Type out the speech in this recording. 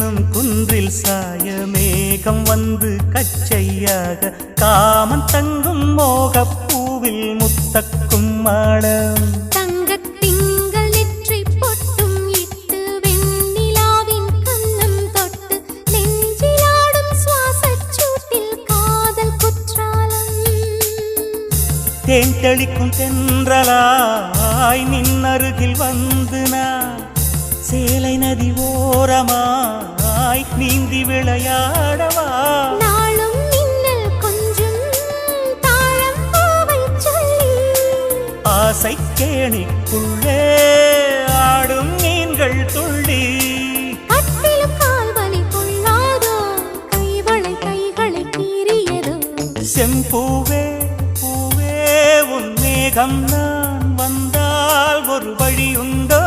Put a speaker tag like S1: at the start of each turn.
S1: என்னும் குன்றில் சாய மேகம் வந்து கச்சையாக காமன் தங்கும் மோகப் பூவில் முத்தக்கும் மாடம்
S2: தங்கத்திங்கள் நெற்றி பொட்டும் இட்டு வெண்ணிலாவின் கண்ணம் தொட்டு நெஞ்சிலாடும் சுவாசச் சூட்டில் காதல் குற்றாலம்
S1: தேன் தெளிக்கும் தென்றலாய் நின்னருகில் வந்து நான் சேலை நதி ஓரமாய் நீந்தி விளையாடவா
S2: நாளும் மின்னல் கொஞ்சம் தாழம் பூவை சொல்லி
S1: ஆசை கேணிக்குள்ளே ஆடும் மீன்கள் துள்ளி
S2: கட்டிலும் கால்வலி கொள்ளாதோ கைவளை கைகளை கீறியதோ
S1: செம்பூவே பூவே உன் மேகம் நான் வந்தால் ஒரு வழி உண்டோ